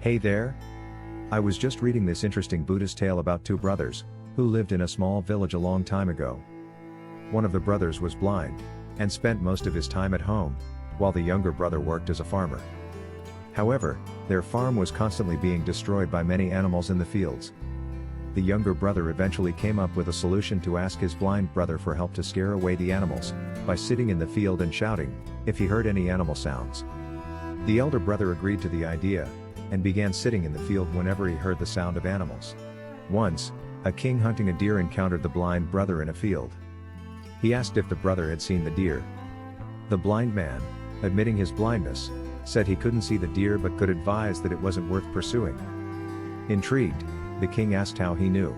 Hey there! I was just reading this interesting Buddhist tale about two brothers, who lived in a small village a long time ago. One of the brothers was blind, and spent most of his time at home, while the younger brother worked as a farmer. However, their farm was constantly being destroyed by many animals in the fields. The younger brother eventually came up with a solution to ask his blind brother for help to scare away the animals, by sitting in the field and shouting, if he heard any animal sounds. The elder brother agreed to the idea, and began sitting in the field whenever he heard the sound of animals. Once, a king hunting a deer encountered the blind brother in a field. He asked if the brother had seen the deer. The blind man, admitting his blindness, said he couldn't see the deer but could advise that it wasn't worth pursuing. Intrigued, the king asked how he knew.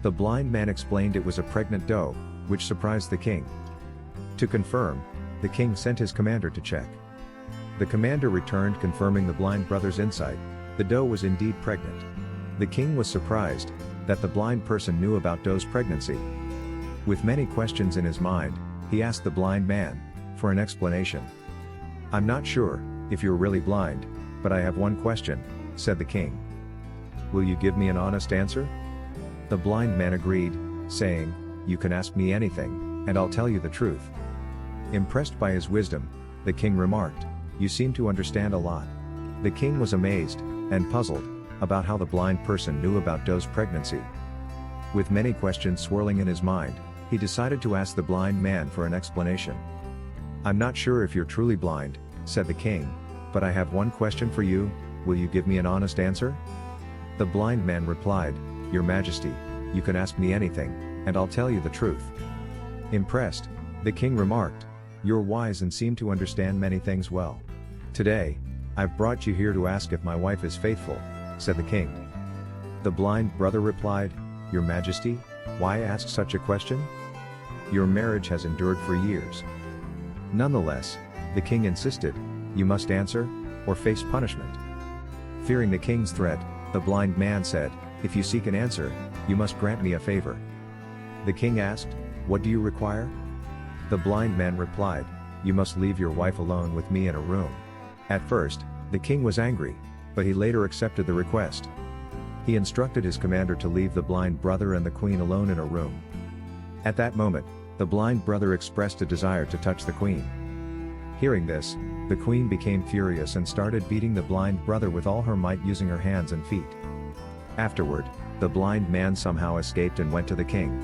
The blind man explained it was a pregnant doe, which surprised the king. To confirm, the king sent his commander to check. The commander returned confirming the blind brother's insight. The doe was indeed pregnant. The king was surprised that the blind person knew about doe's pregnancy. With many questions in his mind, he asked the blind man for an explanation. "I'm not sure if you're really blind, but I have one question," said the king. "Will you give me an honest answer?" The blind man agreed, saying, "You can ask me anything, and I'll tell you the truth." Impressed by his wisdom, the king remarked, "You seem to understand a lot." The king was amazed and puzzled about how the blind person knew about doe's pregnancy. With many questions swirling in his mind, he decided to ask the blind man for an explanation. "I'm not sure if you're truly blind," said the king, "but I have one question for you. Will you give me an honest answer?" The blind man replied, "Your Majesty, you can ask me anything, and I'll tell you the truth." Impressed, the king remarked, "You're wise and seem to understand many things well. Today, I've brought you here to ask if my wife is faithful," said the king. The blind brother replied, "Your Majesty, why ask such a question? Your marriage has endured for years." Nonetheless, the king insisted, "You must answer, or face punishment." Fearing the king's threat, the blind man said, "If you seek an answer, you must grant me a favor." The king asked, "What do you require?" The blind man replied, "You must leave your wife alone with me in a room." At first, the king was angry, but he later accepted the request. He instructed his commander to leave the blind brother and the queen alone in a room. At that moment, the blind brother expressed a desire to touch the queen. Hearing this, the queen became furious and started beating the blind brother with all her might using her hands and feet. Afterward, the blind man somehow escaped and went to the king.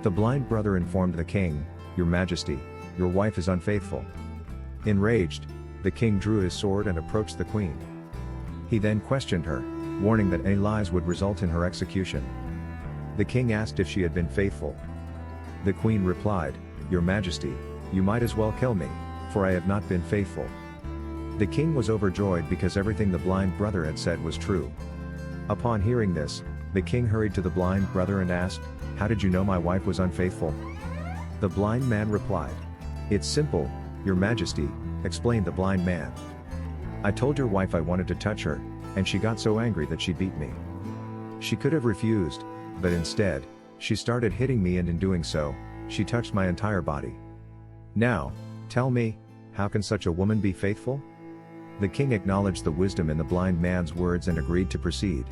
The blind brother informed the king, "Your Majesty, your wife is unfaithful." Enraged, the king drew his sword and approached the queen. He then questioned her, warning that any lies would result in her execution. The king asked if she had been faithful. The queen replied, "Your Majesty, you might as well kill me, for I have not been faithful." The king was overjoyed because everything the blind brother had said was true. Upon hearing this, the king hurried to the blind brother and asked, "How did you know my wife was unfaithful?" The blind man replied, "It's simple, Your Majesty," explained the blind man. "I told your wife I wanted to touch her, and she got so angry that she beat me. She could have refused, but instead, she started hitting me, and in doing so, she touched my entire body. Now, tell me, how can such a woman be faithful?" The king acknowledged the wisdom in the blind man's words and agreed to proceed.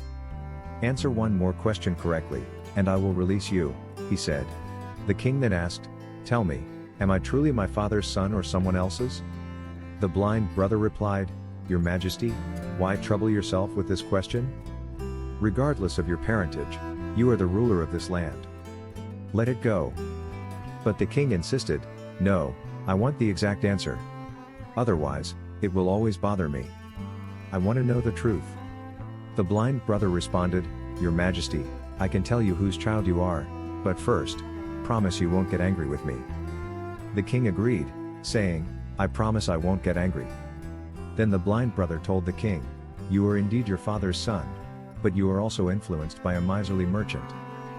"Answer one more question correctly, and I will release you," he said. The king then asked, "Tell me, am I truly my father's son or someone else's?" The blind brother replied, "Your Majesty, why trouble yourself with this question? Regardless of your parentage, you are the ruler of this land. Let it go." But the king insisted, "No, I want the exact answer. Otherwise, it will always bother me. I want to know the truth." The blind brother responded, "Your Majesty, I can tell you whose child you are, but first, promise you won't get angry with me." The king agreed, saying, "I promise I won't get angry." Then the blind brother told the king, "You are indeed your father's son, but you are also influenced by a miserly merchant."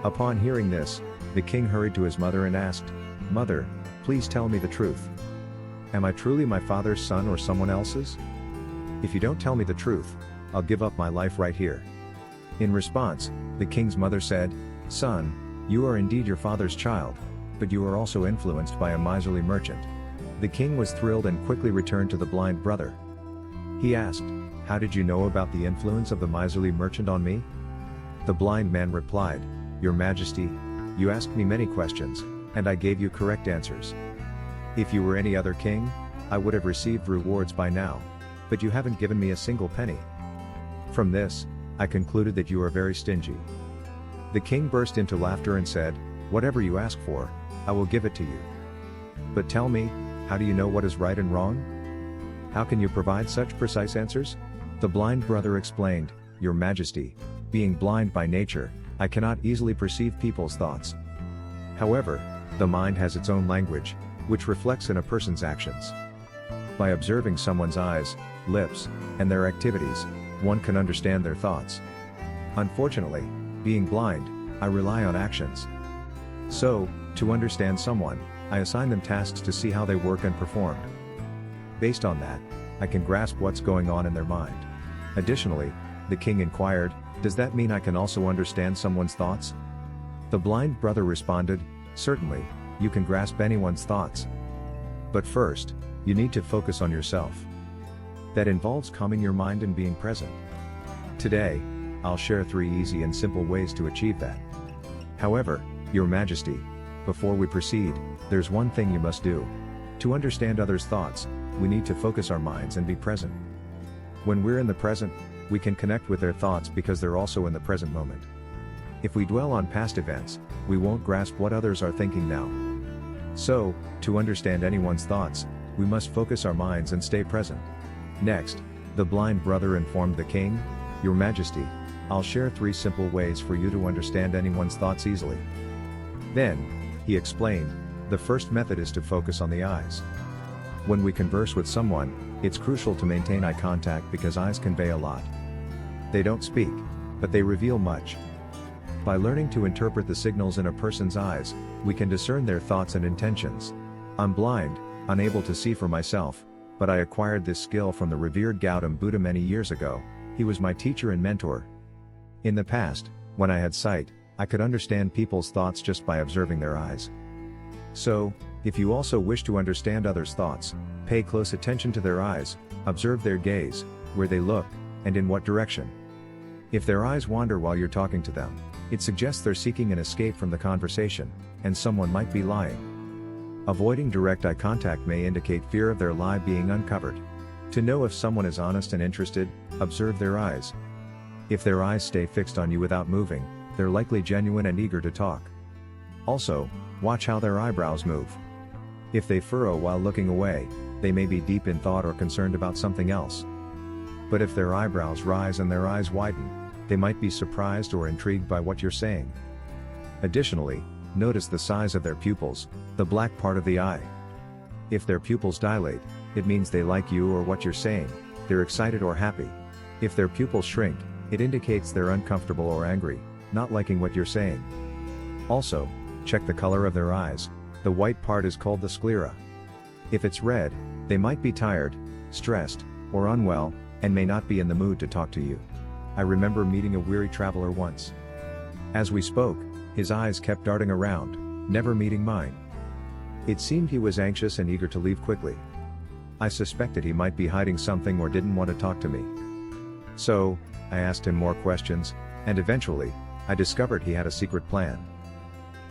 Upon hearing this, the king hurried to his mother and asked, "Mother, please tell me the truth. Am I truly my father's son or someone else's? If you don't tell me the truth, I'll give up my life right here." In response, the king's mother said, "Son, you are indeed your father's child, but you are also influenced by a miserly merchant." The king was thrilled and quickly returned to the blind brother. He asked, How did you know about the influence of the miserly merchant on me? The blind man replied, Your Majesty, you asked me many questions, and I gave you correct answers. If you were any other king, I would have received rewards by now, but you haven't given me a single penny. From this, I concluded that you are very stingy. The king burst into laughter and said, Whatever you ask for, I will give it to you. But tell me, how do you know what is right and wrong? How can you provide such precise answers? The blind brother explained, Your Majesty, being blind by nature, I cannot easily perceive people's thoughts. However, the mind has its own language, which reflects in a person's actions. By observing someone's eyes, lips, and their activities, one can understand their thoughts. Unfortunately, being blind, I rely on actions. So, to understand someone, I assign them tasks to see how they work and perform. Based on that, I can grasp what's going on in their mind. Additionally, the king inquired, Does that mean I can also understand someone's thoughts? The blind brother responded, Certainly, you can grasp anyone's thoughts. But first, you need to focus on yourself. That involves calming your mind and being present. Today, I'll share 3 easy and simple ways to achieve that. However, Your Majesty, before we proceed, there's one thing you must do. To understand others' thoughts, we need to focus our minds and be present. When we're in the present, we can connect with their thoughts because they're also in the present moment. If we dwell on past events, we won't grasp what others are thinking now. So, to understand anyone's thoughts, we must focus our minds and stay present. Next, the blind brother informed the king, Your Majesty, I'll share 3 simple ways for you to understand anyone's thoughts easily. Then, he explained, the first method is to focus on the eyes. When we converse with someone, it's crucial to maintain eye contact because eyes convey a lot. They don't speak, but they reveal much. By learning to interpret the signals in a person's eyes, we can discern their thoughts and intentions. I'm blind, unable to see for myself, but I acquired this skill from the revered Gautam Buddha many years ago. He was my teacher and mentor. In the past, when I had sight, I could understand people's thoughts just by observing their eyes. So, if you also wish to understand others' thoughts, pay close attention to their eyes, observe their gaze, where they look, and in what direction. If their eyes wander while you're talking to them, it suggests they're seeking an escape from the conversation, and someone might be lying. Avoiding direct eye contact may indicate fear of their lie being uncovered. To know if someone is honest and interested, observe their eyes. If their eyes stay fixed on you without moving, they're likely genuine and eager to talk. Also, watch how their eyebrows move. If they furrow while looking away, they may be deep in thought or concerned about something else. But if their eyebrows rise and their eyes widen, they might be surprised or intrigued by what you're saying. Additionally, notice the size of their pupils, the black part of the eye. If their pupils dilate, it means they like you or what you're saying, they're excited or happy. If their pupils shrink, it indicates they're uncomfortable or angry, not liking what you're saying. Also, check the color of their eyes. The white part is called the sclera. If it's red, they might be tired, stressed, or unwell, and may not be in the mood to talk to you. I remember meeting a weary traveler once. As we spoke, his eyes kept darting around, never meeting mine. It seemed he was anxious and eager to leave quickly. I suspected he might be hiding something or didn't want to talk to me. So, I asked him more questions, and eventually, I discovered he had a secret plan.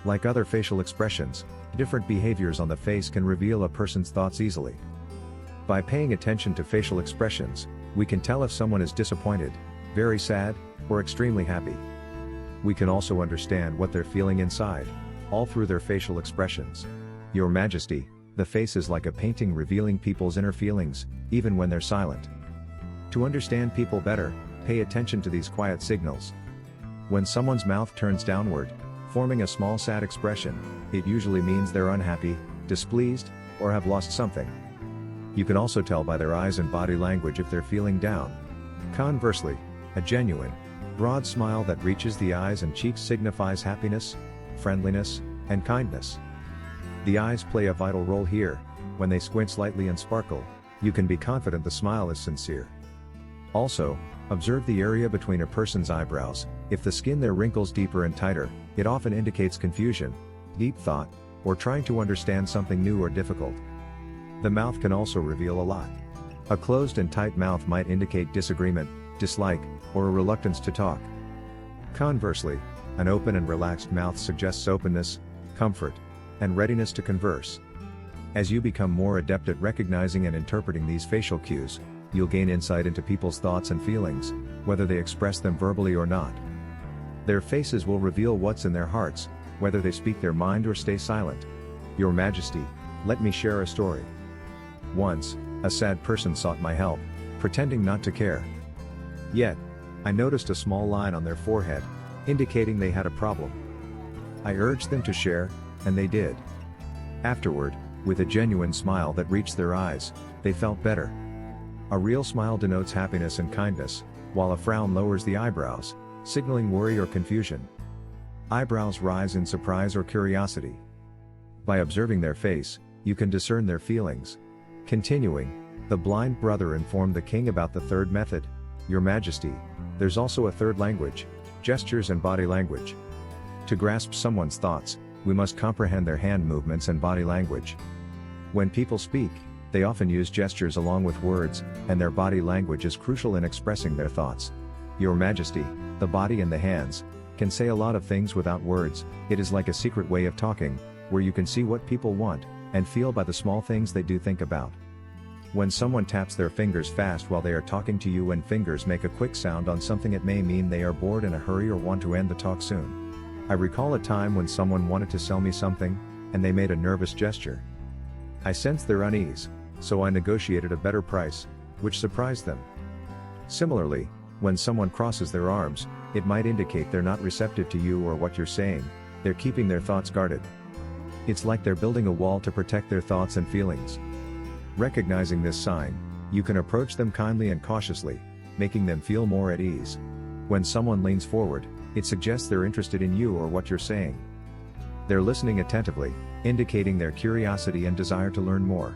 Like other facial expressions, different behaviors on the face can reveal a person's thoughts easily. By paying attention to facial expressions, we can tell if someone is disappointed, very sad, or extremely happy. We can also understand what they're feeling inside, all through their facial expressions. Your Majesty, the face is like a painting revealing people's inner feelings, even when they're silent. To understand people better, pay attention to these quiet signals. When someone's mouth turns downward, forming a small sad expression, it usually means they're unhappy, displeased, or have lost something. You can also tell by their eyes and body language if they're feeling down. Conversely, a genuine, broad smile that reaches the eyes and cheeks signifies happiness, friendliness, and kindness. The eyes play a vital role here. When they squint slightly and sparkle, you can be confident the smile is sincere. Also, observe the area between a person's eyebrows. If the skin there wrinkles deeper and tighter, it often indicates confusion, deep thought, or trying to understand something new or difficult. The mouth can also reveal a lot. A closed and tight mouth might indicate disagreement, dislike, or a reluctance to talk. Conversely, an open and relaxed mouth suggests openness, comfort, and readiness to converse. As you become more adept at recognizing and interpreting these facial cues, you'll gain insight into people's thoughts and feelings, whether they express them verbally or not. Their faces will reveal what's in their hearts, whether they speak their mind or stay silent. Your Majesty, let me share a story. Once, a sad person sought my help, pretending not to care. Yet, I noticed a small line on their forehead, indicating they had a problem. I urged them to share, and they did. Afterward, with a genuine smile that reached their eyes, they felt better. A real smile denotes happiness and kindness, while a frown lowers the eyebrows, signaling worry or confusion. Eyebrows rise in surprise or curiosity. By observing their face, you can discern their feelings. Continuing, the blind brother informed the king about the third method. Your Majesty, there's also a third language: gestures and body language. To grasp someone's thoughts, we must comprehend their hand movements and body language. When people speak, they often use gestures along with words, and their body language is crucial in expressing their thoughts. Your Majesty, the body and the hands can say a lot of things without words. It is like a secret way of talking, where you can see what people want and feel by the small things they do think about. When someone taps their fingers fast while they are talking to you and fingers make a quick sound on something, it may mean they are bored, in a hurry, or want to end the talk soon. I recall a time when someone wanted to sell me something, and they made a nervous gesture. I sensed their unease, so I negotiated a better price, which surprised them. Similarly, when someone crosses their arms, it might indicate they're not receptive to you or what you're saying. They're keeping their thoughts guarded. It's like they're building a wall to protect their thoughts and feelings. Recognizing this sign, you can approach them kindly and cautiously, making them feel more at ease. When someone leans forward, it suggests they're interested in you or what you're saying. They're listening attentively, indicating their curiosity and desire to learn more.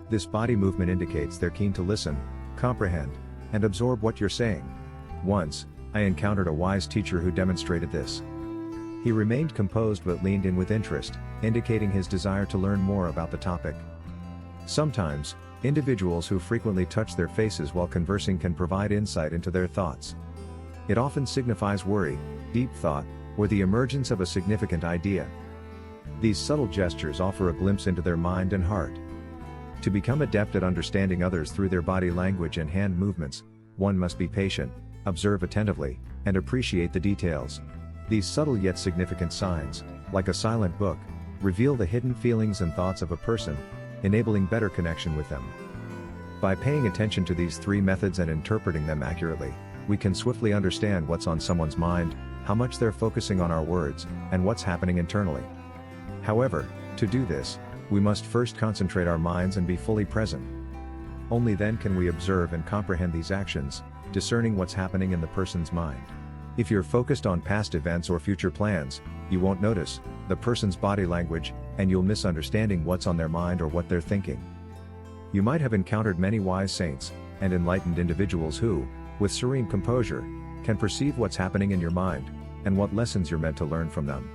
This body movement indicates they're keen to listen, comprehend, and absorb what you're saying. Once, I encountered a wise teacher who demonstrated this. He remained composed but leaned in with interest, indicating his desire to learn more about the topic. Sometimes, individuals who frequently touch their faces while conversing can provide insight into their thoughts. It often signifies worry, deep thought, or the emergence of a significant idea. These subtle gestures offer a glimpse into their mind and heart. To become adept at understanding others through their body language and hand movements, one must be patient, observe attentively, and appreciate the details. These subtle yet significant signs, like a silent book, reveal the hidden feelings and thoughts of a person, enabling better connection with them. By paying attention to these three methods and interpreting them accurately, we can swiftly understand what's on someone's mind, how much they're focusing on our words, and what's happening internally. However, to do this, we must first concentrate our minds and be fully present. Only then can we observe and comprehend these actions, discerning what's happening in the person's mind. If you're focused on past events or future plans, you won't notice the person's body language, and you'll miss understanding what's on their mind or what they're thinking. You might have encountered many wise saints and enlightened individuals who, with serene composure, can perceive what's happening in your mind, and what lessons you're meant to learn from them.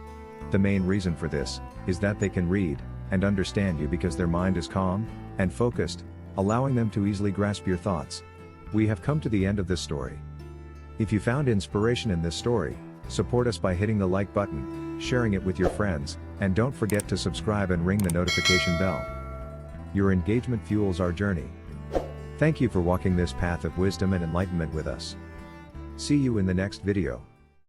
The main reason for this is that they can read and understand you because their mind is calm and focused, allowing them to easily grasp your thoughts. We have come to the end of this story. If you found inspiration in this story, support us by hitting the like button, sharing it with your friends, and don't forget to subscribe and ring the notification bell. Your engagement fuels our journey. Thank you for walking this path of wisdom and enlightenment with us. See you in the next video.